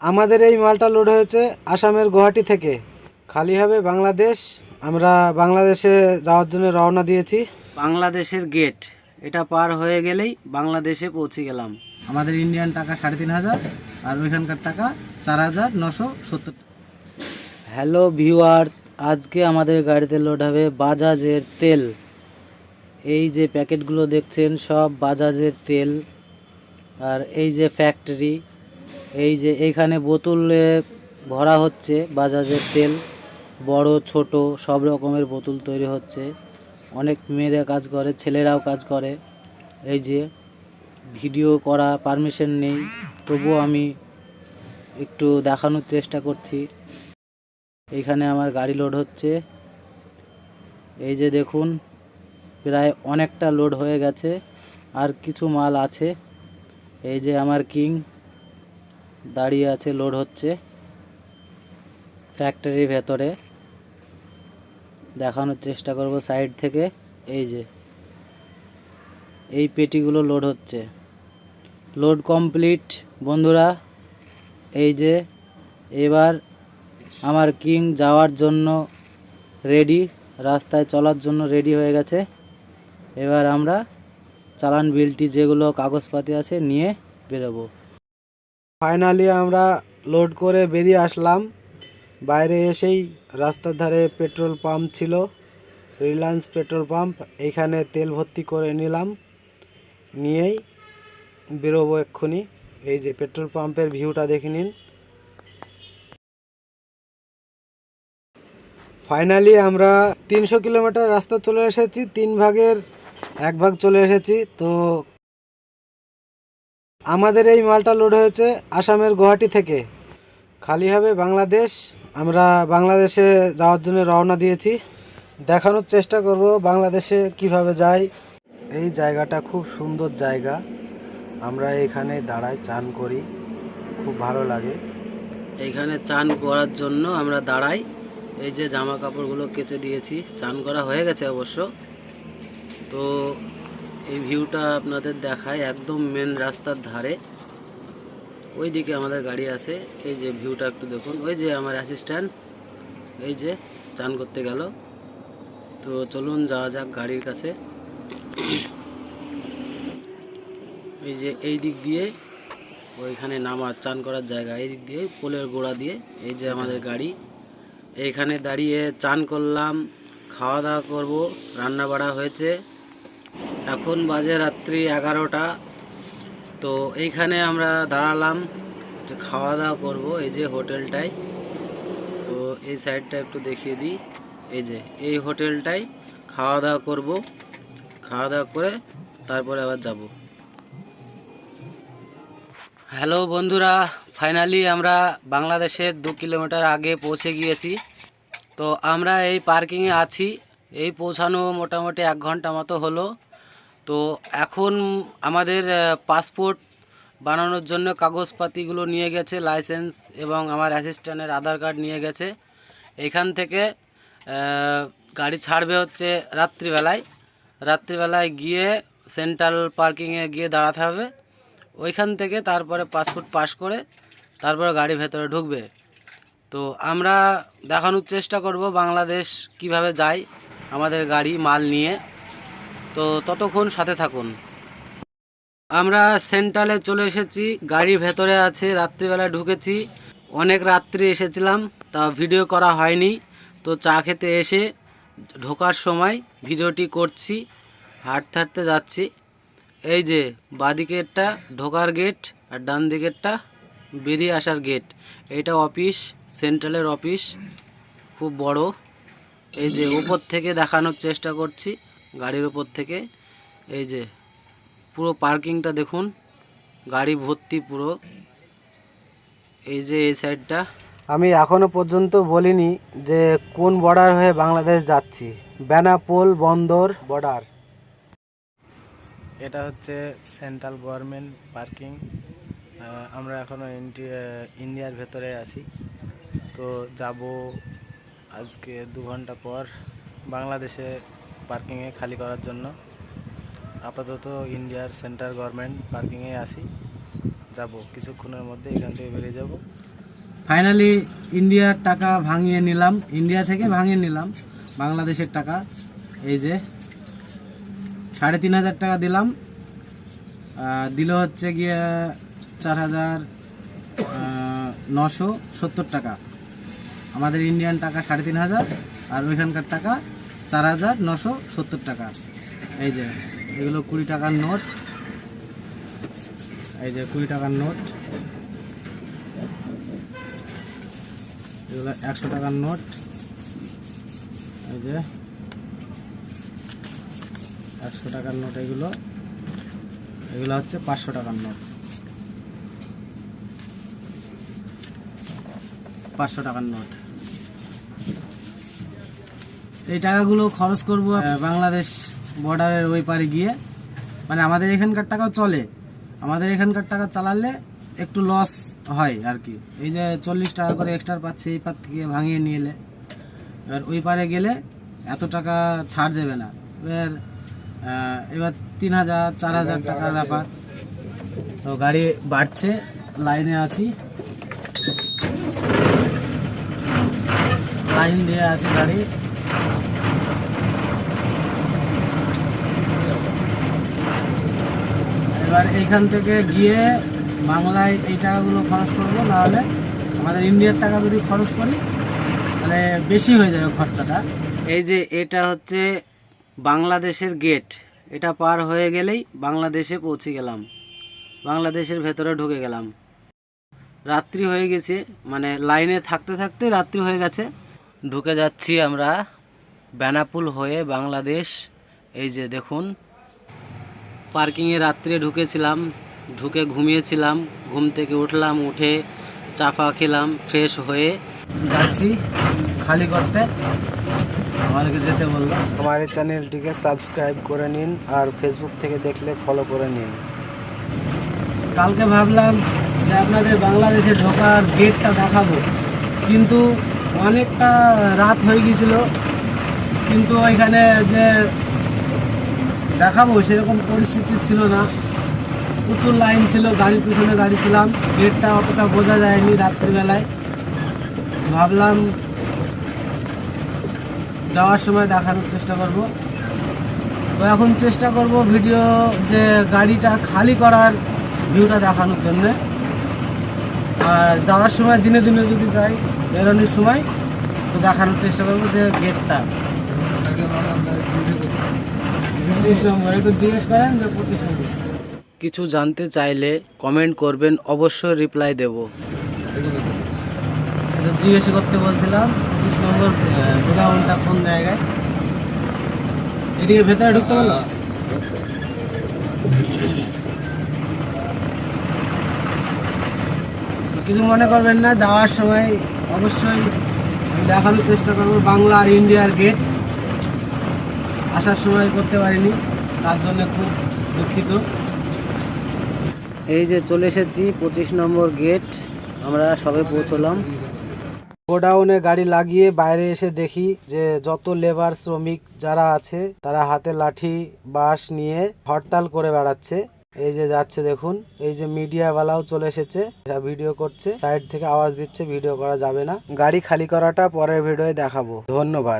আমাদের এই মালটা লোড হয়েছে আসামের গুয়াহাটি থেকে, খালি হবে বাংলাদেশ। আমরা বাংলাদেশে যাওয়ার জন্য রওনা দিয়েছি। বাংলাদেশের গেট এটা পার হয়ে গেলেই বাংলাদেশে পৌঁছে গেলাম। আমাদের ইন্ডিয়ান টাকা 3,500 আর ওইখানকার টাকা 4,970। হ্যালো ভিউয়ার্স, আজকে আমাদের গাড়িতে লোড হবে বাজাজের তেল। এই যে প্যাকেটগুলো দেখছেন সব বাজাজের তেল। আর এই যে ফ্যাক্টরি, এই যে এইখানে বোতলে ভরা হচ্ছে বাজাজের তেল। বড় ছোট সব রকমের বোতল তৈরি হচ্ছে। অনেক মেয়েরা কাজ করে, ছেলেরাও কাজ করে। এই যে ভিডিও করা পারমিশন নেই, তবুও আমি একটু দেখানোর চেষ্টা করছি। এইখানে আমার গাড়ি লোড হচ্ছে। এই যে দেখুন, প্রায় অনেকটা লোড হয়ে গেছে, আর কিছু মাল আছে। এই যে আমার কিং দাঁড়িয়ে আছে, লোড হচ্ছে ফ্যাক্টরির ভেতরে। দেখানোর চেষ্টা করব সাইড থেকে। এই যে এই পেটিগুলো লোড হচ্ছে, লোড কমপ্লিট বন্ধুরা। এই যে এবার আমার কিং যাওয়ার জন্য রেডি, রাস্তায় চলার জন্য রেডি হয়ে গেছে। এবার আমরা চালান বিলটি যেগুলো কাগজপাতি আছে নিয়ে বেরোবো। ফাইনালি আমরা লোড করে বেরিয়ে আসলাম। বাইরে এসেই রাস্তার ধারে পেট্রোল পাম্প ছিল, রিলায়েন্স পেট্রোল পাম্প। এইখানে তেল ভর্তি করে নিলাম, নিয়েই বেরোবো এক্ষুনি। এই যে পেট্রোল পাম্পের ভিউটা দেখে নিন। ফাইনালি আমরা 300 কিলোমিটার রাস্তা চলে এসেছি, 3 ভাগের 1 ভাগ চলে এসেছি। তো আমাদের এই মালটা লোড হয়েছে আসামের গুয়াহাটি থেকে, খালি হবে বাংলাদেশ। আমরা বাংলাদেশে যাওয়ার জন্য রওনা দিয়েছি। দেখানোর চেষ্টা করব বাংলাদেশে কিভাবে যাই। এই জায়গাটা খুব সুন্দর জায়গা, আমরা এখানে দাঁড়াই, চান করি, খুব ভালো লাগে। এইখানে চান করার জন্য আমরা দাঁড়াই। এই যে জামা কাপড়গুলো কেচে দিয়েছি, চান করা হয়ে গেছে অবশ্য। তো এই ভিউটা আপনাদের দেখায়, একদম মেন রাস্তার ধারে। ওই দিকে আমাদের গাড়ি আছে। এই যে ভিউটা একটু দেখুন, ওই যে আমার অ্যাসিস্ট্যান্ট এই যে চান করতে গেল। তো চলুন যাওয়া যাক গাড়ির কাছে। এই যে এই দিক দিয়ে ওইখানে নামার চান করার জায়গা, এই দিক দিয়ে পোলের গোড়া দিয়ে এই যে আমাদের গাড়ি। এইখানে দাঁড়িয়ে চান করলাম, খাওয়া দাওয়া করব। রান্না বাড়া হয়েছে, এখন বাজে রাত্রি 11টা। তো এইখানে আমরা দাঁড়ালাম, খাওয়া দাওয়া করব এই যে হোটেলটায়। তো এই সাইডটা একটু দেখিয়ে দিই। এই যে এই হোটেলটায় খাওয়া দাওয়া করব, খাওয়া দাওয়া করে তারপরে আবার যাব। হ্যালো বন্ধুরা, ফাইনালি আমরা বাংলাদেশের 2 কিলোমিটার আগে পৌঁছে গিয়েছি। তো আমরা এই পার্কিংয়ে আছি। এই পৌঁছানো মোটামুটি 1 ঘন্টা মতো হলো। তো এখন আমাদের পাসপোর্ট বানানোর জন্য কাগজপাতিগুলো নিয়ে গেছে, লাইসেন্স এবং আমার অ্যাসিস্ট্যান্টের আধার কার্ড নিয়ে গেছে। এইখান থেকে গাড়ি ছাড়বে হচ্ছে রাত্রিবেলায় গিয়ে সেন্ট্রাল পার্কিংয়ে গিয়ে দাঁড়াতে হবে। ওইখান থেকে তারপরে পাসপোর্ট পাস করে তারপরে গাড়ি ভেতরে ঢুকবে। তো আমরা দেখানোর চেষ্টা করব বাংলাদেশ কিভাবে যায় আমাদের গাড়ি মাল নিয়ে। তো ততক্ষণ সাথে থাকুন। আমরা সেন্ট্রালে চলে এসেছি, গাড়ির ভেতরে আছে, রাত্রিবেলায় ঢুকেছি। অনেক রাত্রি এসেছিলাম, তা ভিডিও করা হয়নি। তো চা খেতে এসে ঢোকার সময় ভিডিওটি করছি, হাঁটতে হাঁটতে যাচ্ছি। এই যে বাঁদিকেরটা ঢোকার গেট আর ডান দিকেরটা বেরিয়ে আসার গেট। এটা অফিস, সেন্ট্রালের অফিস, খুব বড়। এই যে উপর থেকে দেখানোর চেষ্টা করছি, গাড়ির উপর থেকে। এই যে পুরো পার্কিংটা দেখুন, গাড়ি ভর্তি পুরো। এই যে এই সাইডটা। আমি এখনো পর্যন্ত বলিনি যে কোন বর্ডার হয়ে বাংলাদেশ যাচ্ছি। বেনাপোল বন্দর বর্ডার। এটা হচ্ছে সেন্ট্রাল গভর্নমেন্ট পার্কিং। আমরা এখনো ইন্ডিয়ার ভেতরে আছি। তো যাব আজকে 2 ঘন্টা পর বাংলাদেশে পার্কিংয়ে খালি করার জন্য। আপাতত ইন্ডিয়ার সেন্ট্রাল গভর্নমেন্ট পার্কিংয়ে আছি, যাব কিছুক্ষণের মধ্যে এখান থেকে বেরিয়ে যাব। ফাইনালি ইন্ডিয়ার টাকা ভাঙিয়ে নিলাম, ইন্ডিয়া থেকে ভাঙিয়ে নিলাম বাংলাদেশের টাকা। এই যে 3,500 টাকা দিলাম, দিল হচ্ছে গিয়ে 4,970 টাকা। আমাদের ইন্ডিয়ান টাকা 3,500 আর ওইখানকার টাকা 4,970 টাকা। এই যে এগুলো 20 টাকার নোট, এই যে 20 টাকার নোট, এগুলো 100 টাকার নোট, এই যে 100 টাকার নোট, এগুলো হচ্ছে 500 টাকার নোট, 500 টাকার নোট। এই টাকাগুলো খরচ করব বাংলাদেশ বর্ডারের ওই পারে গিয়ে। মানে আমাদের এখানকার টাকাও চলে, আমাদের এখানকার টাকা চালালে একটু লস হয় আর কি। এই যে 40 টাকা করে এক্সট্রা পাচ্ছে এই পার থেকে ভাঙিয়ে নিয়ে এলে, এবার ওই পারে গেলে এত টাকা ছাড় দেবে না। এবার 3,000 4,000 টাকার ব্যাপার। তো গাড়ি বাড়ছে, লাইনে আছি, লাইন দিয়ে আছে গাড়ি। এবার এইখান থেকে গিয়ে বাংলায় এই টাকাগুলো খরচ করবো, নাহলে আমাদের ইন্ডিয়ার টাকা যদি খরচ করি তাহলে বেশি হয়ে যাবে খরচাটা। এই যে এটা হচ্ছে বাংলাদেশের গেট, এটা পার হয়ে গেলেই বাংলাদেশে পৌঁছে গেলাম, বাংলাদেশের ভেতরে ঢুকে গেলাম। রাত্রি হয়ে গেছে, মানে লাইনে থাকতে থাকতে রাত্রি হয়ে গেছে। ঢুকে যাচ্ছি আমরা বেনাপুল হয়ে বাংলাদেশ। এই যে দেখুন, পার্কিংয়ে রাত্রে ঢুকেছিলাম, ঢুকে ঘুমিয়েছিলাম, ঘুম থেকে উঠলাম, উঠে চা ফা খেলাম, ফ্রেশ হয়ে যাচ্ছি খালি করতে। আমাদেরকে যেতে বললো। আমার এই চ্যানেলটিকে সাবস্ক্রাইব করে নিন, আর ফেসবুক থেকে দেখলে ফলো করে নিন। কালকে ভাবলাম যে আপনাদের বাংলাদেশে ঢোকার গেটটা দেখাবো, কিন্তু অনেকটা রাত হয়ে গিয়েছিল, কিন্তু ওইখানে যে দেখাবো সেরকম পরিস্থিতি ছিল না, প্রচুর লাইন ছিল, গাড়ির পিছনে গাড়ি ছিলাম, গেটটা অতটা বোঝা যায়নি রাত্রিবেলায়। ভাবলাম যাওয়ার সময় দেখানোর চেষ্টা করব। তো এখন চেষ্টা করব ভিডিও যে গাড়িটা খালি করার ভিউটা দেখানোর জন্য। আর যাওয়ার সময় দিনে দিনে যদি যাই, বেরোনোর সময় তো দেখানোর চেষ্টা করবো যে গেটটা 25 নম্বর। একটু জিজ্ঞেস করেন যে 25 নম্বর। কিছু জানতে চাইলে কমেন্ট করবেন, অবশ্যই রিপ্লাই দেব। জিজ্ঞেস করতে বলছিলাম 25 নম্বর গোডাউনটা কোন জায়গায়। এদিকে ভেতরে ঢুকতে বললো। কিছু মনে করবেন না, যাওয়ার সময় অবশ্যই দেখানোর চেষ্টা করবো বাংলা আর ইন্ডিয়ার গেট। আসার সময় করতে পারিনি, তার জন্য খুব দুঃখিত। এই যে চলে এসেছি 25 নম্বর গেট, আমরা সবে পৌঁছলাম। গোডাউনে গাড়ি লাগিয়ে বাইরে এসে দেখি যে যত লেবার শ্রমিক যারা আছে তারা হাতে লাঠি বাঁশ নিয়ে হরতাল করে বেড়াচ্ছে। এই যে যাচ্ছে দেখুন, এই যে মিডিয়াওয়ালাও চলে এসেছে, এরা ভিডিও করছে, সাইড থেকে আওয়াজ দিচ্ছে, ভিডিও করা যাবে না। গাড়ি খালি করাটা পরের ভিডিওয়ে দেখাবো। ধন্যবাদ।